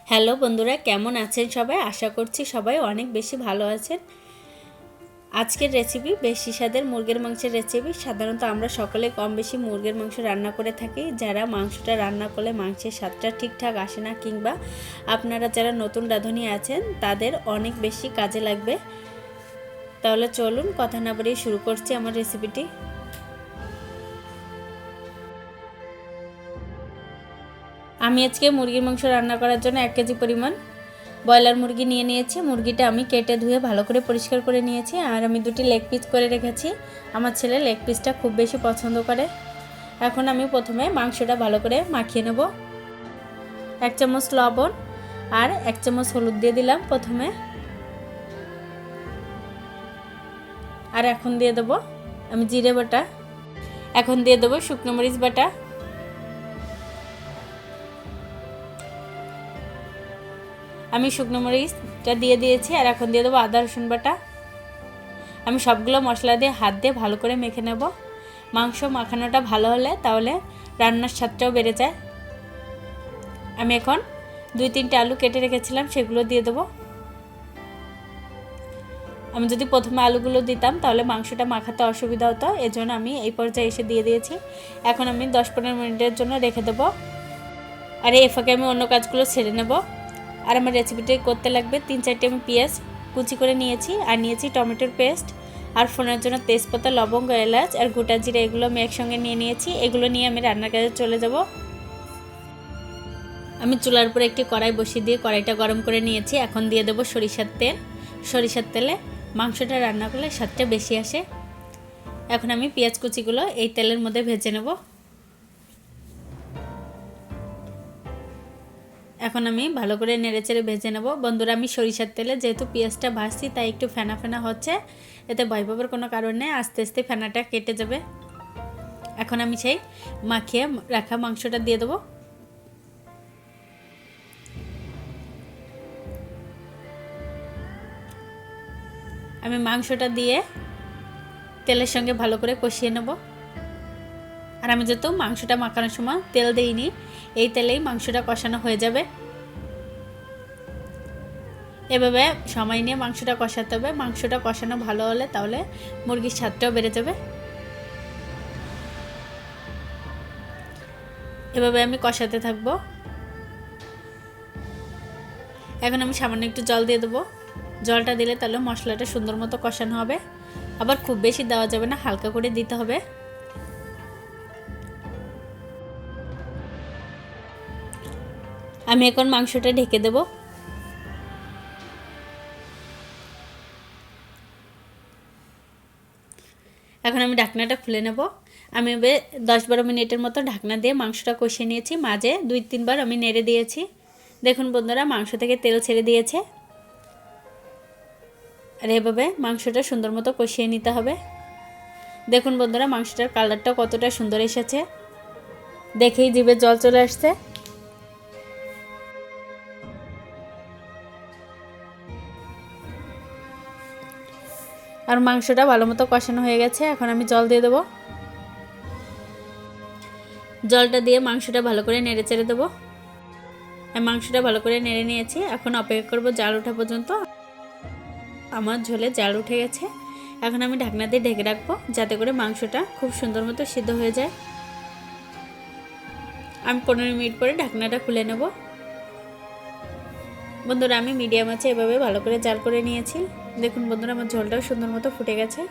Hello বন্ধুরা, কেমন আছেন সবাই? আশা করছি সবাই অনেক বেশি ভালো আছেন। আজকের রেসিপি বেশি স্বাদের মুরগির মাংসের রেসিপি। সাধারণত আমরা সকলে কম বেশি মুরগির মাংস রান্না করে থাকি। যারা মাংসটা রান্না করলে মাংসের স্বাদটা ঠিকঠাক আসে না, কিংবা আপনারা যারা নতুন রাঁধুনি আছেন তাদের অনেক বেশি কাজে লাগবে। তাহলে চলুন কথা না বাড়িয়ে শুরু করছি আমার রেসিপিটি। আমি আজকে মুরগির মাংস রান্না করার জন্য 1 কেজি পরিমাণ ব্রয়লার মুরগি নিয়ে নিয়েছি। মুরগিটা আমি কেটে ধুয়ে ভালো করে পরিষ্কার করে নিয়েছি। আর আমি 2টি লেগ পিস করে রেখেছি। আমার ছেলে লেগ পিসটা খুব বেশি পছন্দ করে। এখন আমি প্রথমে মাংসটা ভালো করে মাখিয়ে নেব। 1 চামচ লবণ আর 1 চামচ হলুদ দিয়ে দিলাম প্রথমে। আর এখন দিয়ে দেব আমি জিরে বাটা। এখন দিয়ে দেব শুকনো মরিচ বাটা। আমি শুকনো মরিচটা দিয়ে দিয়েছি। আর এখন দিয়ে দেবো আদা রসুন বাটা। আমি সবগুলো মশলা দিয়ে হাত দিয়ে ভালো করে মেখে নেব। মাংস মাখানোটা ভালো হলে তাহলে রান্নার স্বাদটাও বেড়ে যায়। আমি এখন 2-3টে আলু কেটে রেখেছিলাম, সেগুলো দিয়ে দেবো। আমি যদি প্রথমে আলুগুলো দিতাম তাহলে মাংসটা মাখাতে অসুবিধা হতো, এজন্য আমি এই পর্যায়ে এসে দিয়ে দিয়েছি। এখন আমি 10-15 মিনিটের জন্য রেখে দেবো। আর এই ফাঁকে আমি অন্য কাজগুলো ছেড়ে নেব। আর আমার রেসিপিটি করতে লাগবে 3-4টে আমি পেঁয়াজ কুচি করে নিয়েছি, আর নিয়েছি টমেটোর পেস্ট, আর ফোড়নের জন্য তেজপাতা, লবঙ্গ, এলাচ আর গোটা জিরা, এগুলো আমি একসঙ্গে নিয়ে নিয়েছি। এগুলো নিয়ে আমি রান্নার কাজে চলে যাব। আমি চুলার উপরে একটি কড়াই বসিয়ে দিয়ে কড়াইটা গরম করে নিয়েছি। এখন দিয়ে দেবো সরিষার তেল। সরিষার তেলে মাংসটা রান্না করলে স্বাদটা বেশি আসে। এখন আমি পেঁয়াজ কুচিগুলো এই তেলের মধ্যে ভেজে নেব। এখন আমি ভালো করে নেড়েচেড়ে ভেজে নেব। বন্ধুরা, আমি সরিষার তেলে যেহেতু পেঁয়াজটা ভাজছি তাই একটু ফেনা ফেনা হচ্ছে, এতে ভয় পাবার কোনো কারণ নেই, আস্তে আস্তে ফেনাটা কেটে যাবে। এখন আমি সেই মাখিয়ে রাখা মাংসটা দিয়ে দেবো। আমি মাংসটা দিয়ে তেলের সঙ্গে ভালো করে কষিয়ে নেব। আর আমি যেহেতু মাংসটা মাখানোর সময় তেল দিইনি, এই তেলেই মাংসটা কষানো হয়ে যাবে। এভাবে সময় নিয়ে মাংসটা কষাতে হবে। মাংসটা কষানো ভালো হলে তাহলে মুরগির স্বাদটাও বেড়ে যাবে। এভাবে আমি কষাতে থাকবো। এখন আমি সামান্য একটু জল দিয়ে দেবো। জলটা দিলে তাহলে মশলাটা সুন্দর মতো কষানো হবে। আবার খুব বেশি দেওয়া যাবে না, হালকা করে দিতে হবে। আমি এখন মাংসটা ঢেকে দেব। এখন আমি ঢাকনাটা খুলে নেব। আমি 10-12 মিনিটের মতো ঢাকনা দিয়ে মাংসটা কষিয়ে নিয়েছি। মাঝে 2-3 বার আমি নেড়ে দিয়েছি। দেখুন বন্ধুরা, মাংস থেকে তেল ছেড়ে দিয়েছে। আর এভাবে মাংসটা সুন্দর মতো কষিয়ে নিতে হবে। দেখুন বন্ধুরা, মাংসটার কালারটা কতটা সুন্দর এসেছে, দেখেই জিভে জল চলে আসছে। আর মাংসটা ভালো মতো কষানো হয়ে গেছে। এখন আমি জল দিয়ে দেবো। জলটা দিয়ে মাংসটা ভালো করে নেড়ে চেড়ে দেবো। আমি মাংসটা ভালো করে নেড়ে নিয়েছি। এখন অপেক্ষা করব জাল ওঠা পর্যন্ত। আমার ঝোলে জাল উঠে গেছে। এখন আমি ঢাকনা দিয়ে ঢেকে রাখবো, যাতে করে মাংসটা খুব সুন্দর মতো সিদ্ধ হয়ে যায়। আমি 15 মিনিট পরে ঢাকনাটা খুলে নেব। বন্ধুরা, আমি মিডিয়াম আছে এভাবে ভালো করে জাল করে নিয়েছি। দেখুন বন্ধুরা, আমার ঝোলটাও সুন্দর মতো ফুটে গেছে।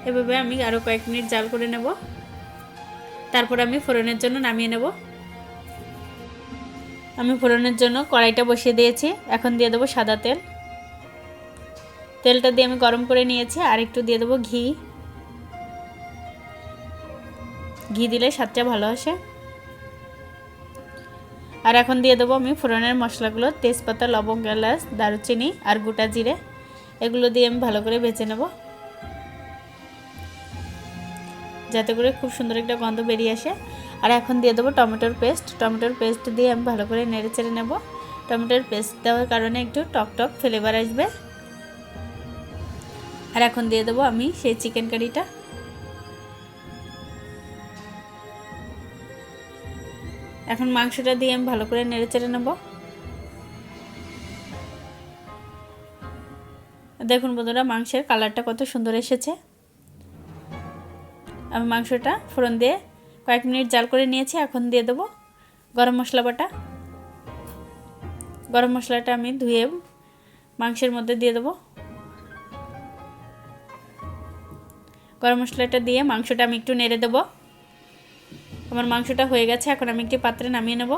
এভাবে আমি আরও কয়েক মিনিট জাল করে নেব। তারপর আমি ফোড়নের জন্য নামিয়ে নেব। আমি ফোড়নের জন্য কড়াইটা বসিয়ে দিয়েছি। এখন দিয়ে দেবো সাদা তেল। তেলটা দিয়ে আমি গরম করে নিয়েছি। আর একটু দিয়ে দেবো ঘি। ঘি দিলে স্বাদটা ভালো আসে। আর এখন দিয়ে দেবো আমি ফোড়নের মশলাগুলো, তেজপাতা, লবঙ্গ, এলাচ, দারুচিনি আর গোটা জিরে, এগুলো দিয়ে আমি ভালো করে ভেজে নেব, যাতে করে খুব সুন্দর একটা গন্ধ বেরিয়ে আসে। আর এখন দিয়ে দেবো টমেটোর পেস্ট। টমেটোর পেস্ট দিয়ে আমি ভালো করে নেড়ে চেড়ে নেব। টমেটোর পেস্ট দেওয়ার কারণে একটু টক টক ফ্লেভার আসবে। আর এখন দিয়ে দেবো আমি সেই চিকেন কারিটা। এখন মাংসটা দিয়ে আমি ভালো করে নেড়েচেড়ে নেব। দেখুন বন্ধুরা, মাংসের কালারটা কত সুন্দর এসেছে। আমি মাংসটা ফোড়ন দিয়ে কয়েক মিনিট জাল করে নিয়েছি। এখন দিয়ে দেবো গরম মশলা বাটা। গরম মশলাটা আমি ধুয়ে মাংসের মধ্যে দিয়ে দেবো। গরম মশলাটা দিয়ে মাংসটা আমি একটু নেড়ে দেবো। আমার মাংসটা হয়ে গেছে, এখন আমি একটি পাত্রে নামিয়ে নেব।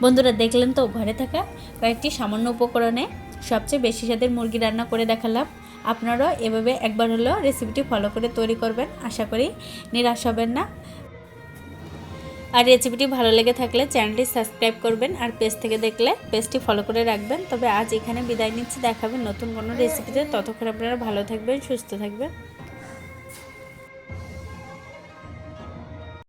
বন্ধুরা দেখলেন তো, ঘরে থাকা কয়েকটি সামান্য উপকরণে সবচেয়ে বেশি স্বাদের মুরগি রান্না করে দেখালাম। আপনারাও এভাবে একবার হলেও রেসিপিটি ফলো করে তৈরি করবেন, আশা করি নিরাশ হবেন না। আর রেসিপিটি ভালো লেগে থাকলে চ্যানেলটি সাবস্ক্রাইব করবেন, আর পেজ থেকে দেখলে পেজটি ফলো করে রাখবেন। তবে আজ এখানে বিদায় নিচ্ছি, দেখাবেন নতুন কোনো রেসিপিতে। ততক্ষণ আপনারা ভালো থাকবেন, সুস্থ থাকবেন।